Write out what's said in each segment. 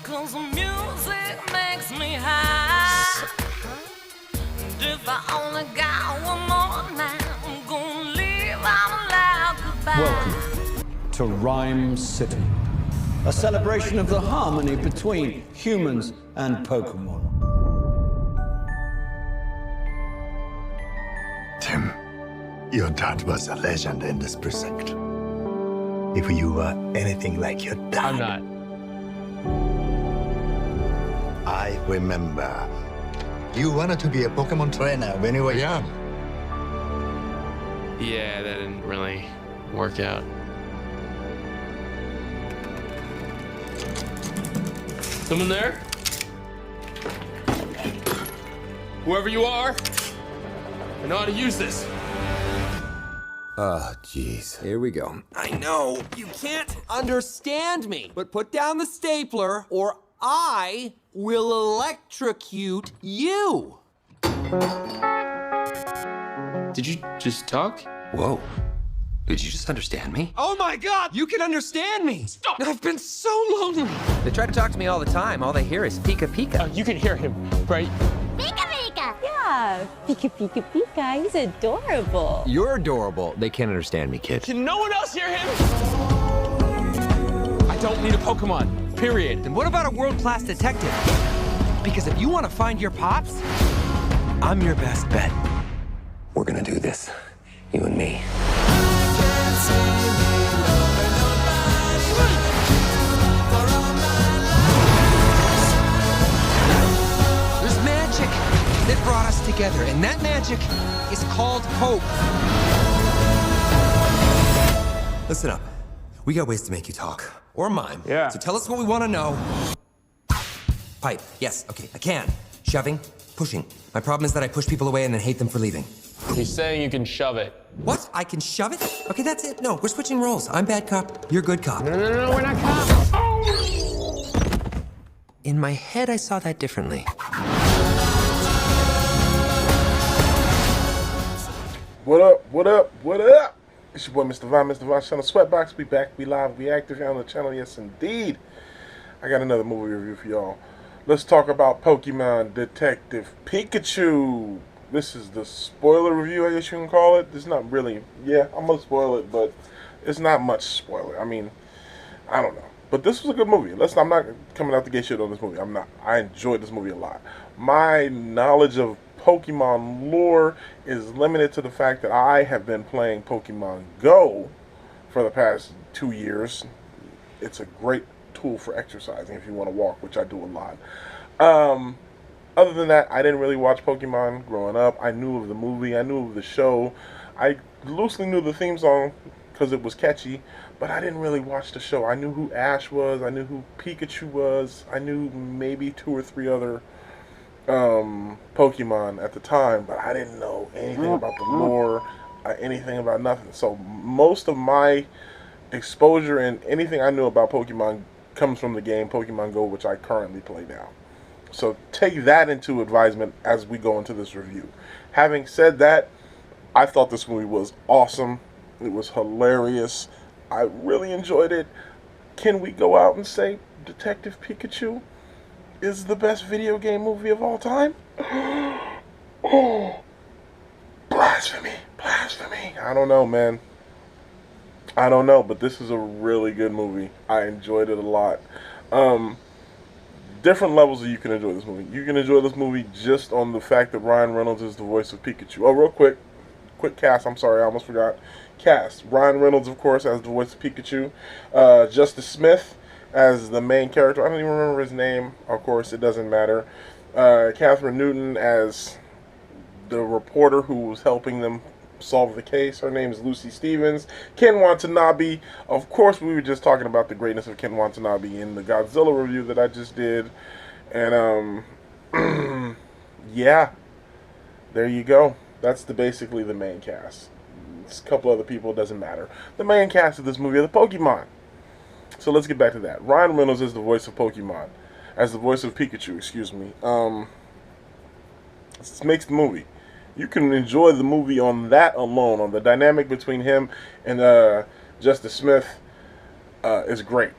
'cause the music makes me high. And if I only got one more night, I'm gonna leave out loud goodbye. Welcome to Rhyme City, a celebration of the harmony between humans and Pokemon. Tim, your dad was a legend in this precinct. If you were anything like your dad... I'm not. I remember. You wanted to be a Pokemon trainer when you were young. Yeah, that didn't really work out. Someone there? Whoever you are, I know how to use this. Oh, jeez. Here we go. I know you can't understand me, but put down the stapler or I will electrocute you. Did you just talk? Whoa. Did you just understand me? Oh my God, you can understand me. Stop. I've been so lonely. They try to talk to me all the time. All they hear is Pika Pika. You can hear him, right? Pika Pika! Yeah, Pika Pika Pika, he's adorable. You're adorable. They can't understand me, kid. Can no one else hear him? I don't need a Pokemon, period. Then what about a world-class detective? Because if you want to find your pops, I'm your best bet. We're gonna do this. You and me. There's magic that brought us together, and that magic is called hope. Listen up. We got ways to make you talk. Or mime. Yeah. So tell us what we want to know. Pipe. Yes. Okay. I can. Shoving. Pushing. My problem is that I push people away and then hate them for leaving. He's saying you can shove it. What? I can shove it? Okay, that's it. No, we're switching roles. I'm bad cop. You're good cop. No, we're not cops. In my head, I saw that differently. What up, what up, what up? It's your boy, Mr. Vine, Channel Sweatbox. We back, we live, we active here on the channel. Yes, indeed. I got another movie review for y'all. Let's talk about Pokemon Detective Pikachu. This is the spoiler review, I guess you can call it. It's not really, yeah, I'm going to spoil it, but it's not much spoiler. I mean, I don't know. But this was a good movie. I'm not coming out the gate shit on this movie. I'm not. I enjoyed this movie a lot. My knowledge of Pokemon lore is limited to the fact that I have been playing Pokemon Go for the past 2 years. It's a great tool for exercising if you want to walk, which I do a lot. Other than that, I didn't really watch Pokemon growing up. I knew of the movie. I knew of the show. I loosely knew the theme song because it was catchy, but I didn't really watch the show. I knew who Ash was. I knew who Pikachu was. I knew maybe 2 or 3 other Pokemon at the time, but I didn't know anything about the lore, anything about nothing. So most of my exposure and anything I knew about Pokemon comes from the game Pokemon Go, which I currently play now. So take that into advisement as we go into this review. Having said that, I thought this movie was awesome. It was hilarious. I really enjoyed it. Can we go out and say Detective Pikachu is the best video game movie of all time? Oh, blasphemy, blasphemy. I don't know, man. I don't know, but this is a really good movie. I enjoyed it a lot. Different levels that you can enjoy this movie. You can enjoy this movie just on the fact that Ryan Reynolds is the voice of Pikachu. Oh, real quick cast. I'm sorry, I almost forgot. Cast. Ryan Reynolds, of course, as the voice of Pikachu. Justice Smith as the main character. I don't even remember his name. Of course, it doesn't matter. Catherine Newton as the reporter who was helping them solve the case. Her name is Lucy Stevens. Ken Watanabe. Of course, we were just talking about the greatness of Ken Watanabe in the Godzilla review that I just did. And, yeah. There you go. That's basically the main cast. It's a couple other people, it doesn't matter. The main cast of this movie are the Pokemon. So let's get back to that. Ryan Reynolds is the voice of Pokemon. As the voice of Pikachu, excuse me. This makes the movie. You can enjoy the movie on that alone, on the dynamic between him and Justice Smith is great.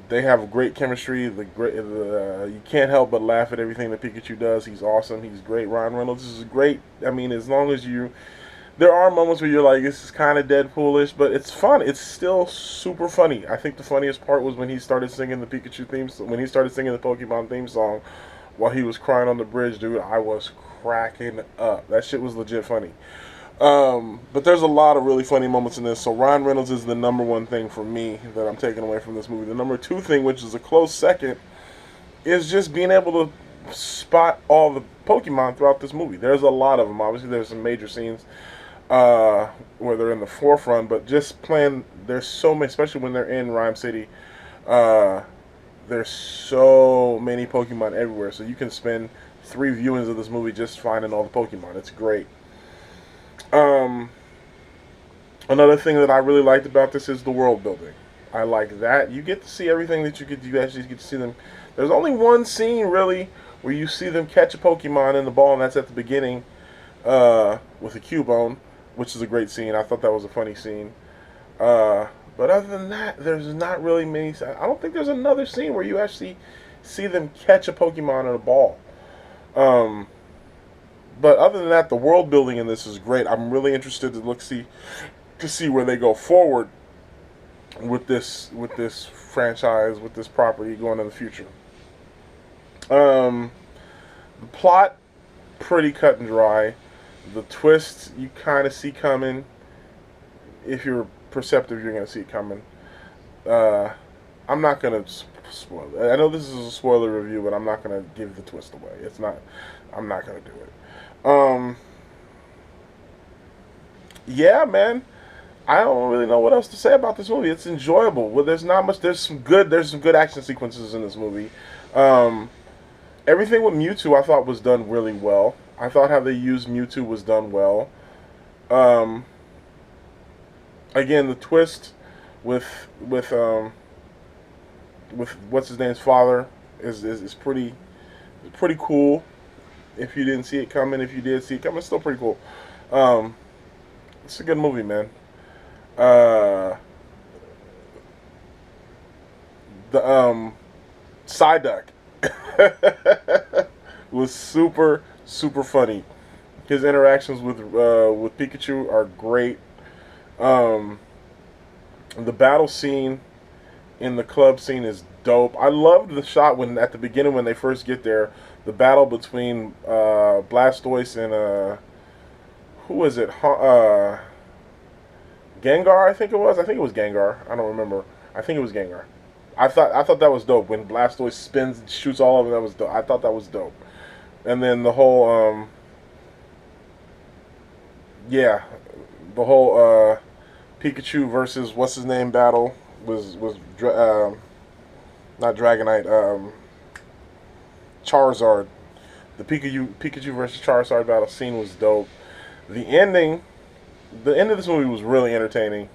They have great chemistry. You can't help but laugh at everything that Pikachu does. He's awesome. He's great. Ryan Reynolds is great. I mean, as long as there are moments where you're like, this is kind of Deadpoolish, but it's fun. It's still super funny. I think the funniest part was when he started singing the Pikachu theme, when he started singing the Pokemon theme song while he was crying on the bridge, dude. I was cracking up. That shit was legit funny. But there's a lot of really funny moments in this. So Ryan Reynolds is the number one thing for me that I'm taking away from this movie. The number two thing, which is a close second, is just being able to spot all the Pokemon throughout this movie. There's a lot of them. Obviously, there's some major scenes where they're in the forefront, but just playing, there's so many, especially when they're in Rhyme City, there's so many Pokemon everywhere. So you can spend 3 viewings of this movie just finding all the Pokemon. It's great. Another thing that I really liked about this is the world building. I like that. You get to see everything that you actually get to see them. There's only one scene really where you see them catch a Pokemon in the ball, and that's at the beginning with a Cubone, which is a great scene. I thought that was a funny scene. But other than that, there's not really many. I don't think there's another scene where you actually see them catch a Pokemon in a ball. But other than that, the world building in this is great. I'm really interested to see where they go forward with this franchise, with this property going in the future. The plot, pretty cut and dry. The twist you kind of see coming. If you're perceptive, you're going to see it coming. I'm not going to spoil it. I know this is a spoiler review, but I'm not going to give the twist away. I'm not going to do it. Yeah, man. I don't really know what else to say about this movie. It's enjoyable. Well, there's not much. There's some good action sequences in this movie. Everything with Mewtwo I thought was done really well. I thought how they used Mewtwo was done well. Again, the twist with what's his name's father is pretty cool. If you didn't see it coming, if you did see it coming, it's still pretty cool. It's a good movie, man. The Psyduck was super funny. His interactions with Pikachu are great. The battle scene in the club scene is dope. I loved the shot when at the beginning when they first get there, the battle between Blastoise and who was it? Gengar, I think it was. I think it was Gengar. I don't remember. I think it was Gengar. I thought that was dope when Blastoise spins and shoots all of them. That was dope. I thought that was dope. And then the whole the whole Pikachu versus what's his name battle was not Dragonite, Charizard. The Pikachu versus Charizard battle scene was dope. The end of this movie was really entertaining.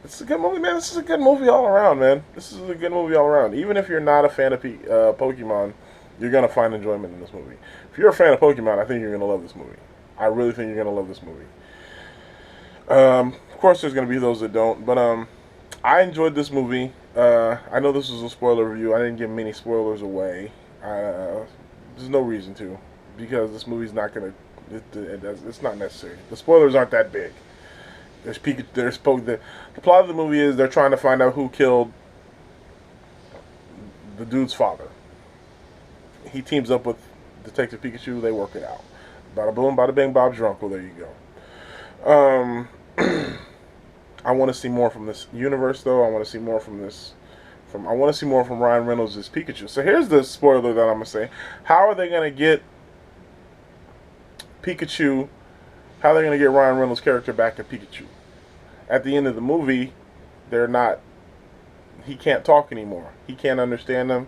It's a good movie, man. This is a good movie all around, man. This is a good movie all around. Even if you're not a fan of Pokemon, you're gonna find enjoyment in this movie. If you're a fan of Pokemon, I think you're gonna love this movie. I really think you're gonna love this movie. Of course, there's gonna be those that don't, but I enjoyed this movie. I know this was a spoiler review. I didn't give many spoilers away. There's no reason to, because this movie's not gonna. It's not necessary. The spoilers aren't that big. The plot of the movie is they're trying to find out who killed the dude's father. He teams up with Detective Pikachu. They work it out. Bada boom, bada bing, Bob's your uncle. There you go. I want to see more from this universe, though. I want to see more from this. I want to see more from Ryan Reynolds as Pikachu. So here's the spoiler that I'm gonna say. How are they gonna get Pikachu? How are they gonna get Ryan Reynolds' character back to Pikachu? At the end of the movie, they're not. He can't talk anymore. He can't understand them,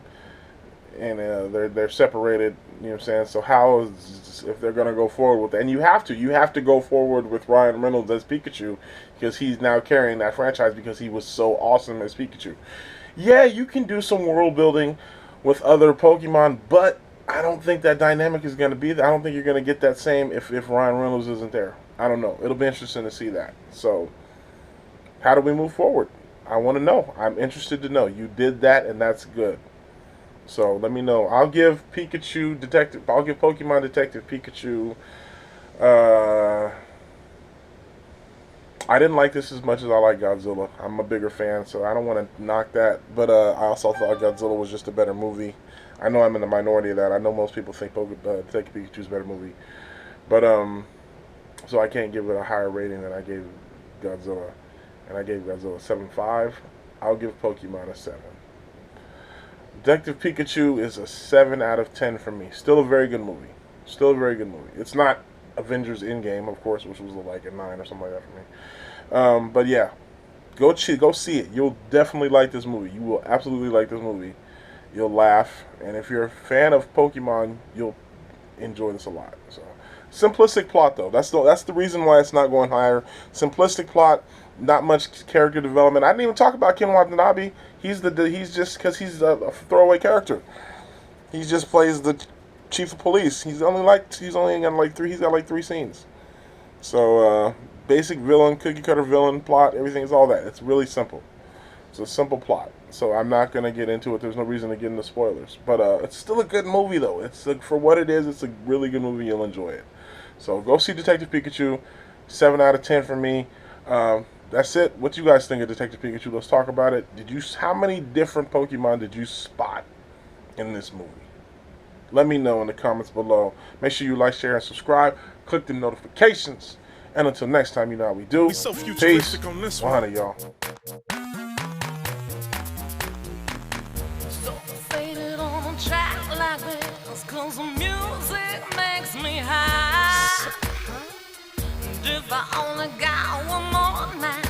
and they're separated. You know what I'm saying? So how is if they're gonna go forward with it? And you have to go forward with Ryan Reynolds as Pikachu because he's now carrying that franchise because he was so awesome as Pikachu. Yeah, you can do some world building with other Pokemon, but I don't think that dynamic is going to be there. I don't think you're going to get that same if Ryan Reynolds isn't there. I don't know. It'll be interesting to see that. So, how do we move forward? I want to know. I'm interested to know. You did that, and that's good. So let me know. I'll give Pikachu Detective. I'll give Pokemon Detective Pikachu. I didn't like this as much as I like Godzilla. I'm a bigger fan, so I don't want to knock that. But I also thought Godzilla was just a better movie. I know I'm in the minority of that. I know most people think Detective Pikachu is a better movie. But so I can't give it a higher rating than I gave Godzilla. And I gave Godzilla 7.5. I'll give Pokemon a 7. Detective Pikachu is a 7 out of 10 for me. Still a very good movie. Still a very good movie. It's not Avengers Endgame, of course, which was like a 9 or something like that for me. But yeah, go see it. You'll definitely like this movie. You will absolutely like this movie. You'll laugh, and if you're a fan of Pokemon, you'll enjoy this a lot. So, simplistic plot though. That's the reason why it's not going higher. Simplistic plot, not much character development. I didn't even talk about Ken Watanabe. He's just because he's a throwaway character. He just plays the chief of police. He's only got like 3 scenes. So basic villain, cookie cutter villain plot. Everything is all that. It's really simple. It's a simple plot. So I'm not gonna get into it. There's no reason to get into spoilers. But it's still a good movie though. It's for what it is. It's a really good movie. You'll enjoy it. So go see Detective Pikachu. 7 out of 10 for me. That's it. What you guys think of Detective Pikachu? Let's talk about it. How many different Pokemon did you spot in this movie? Let me know in the comments below. Make sure you like, share, and subscribe. Click the notifications. And until next time, you know how we do. We so futuristic on this one. 100, y'all. So faded on a track like this, 'cause the music makes me high. And if I only got one more night,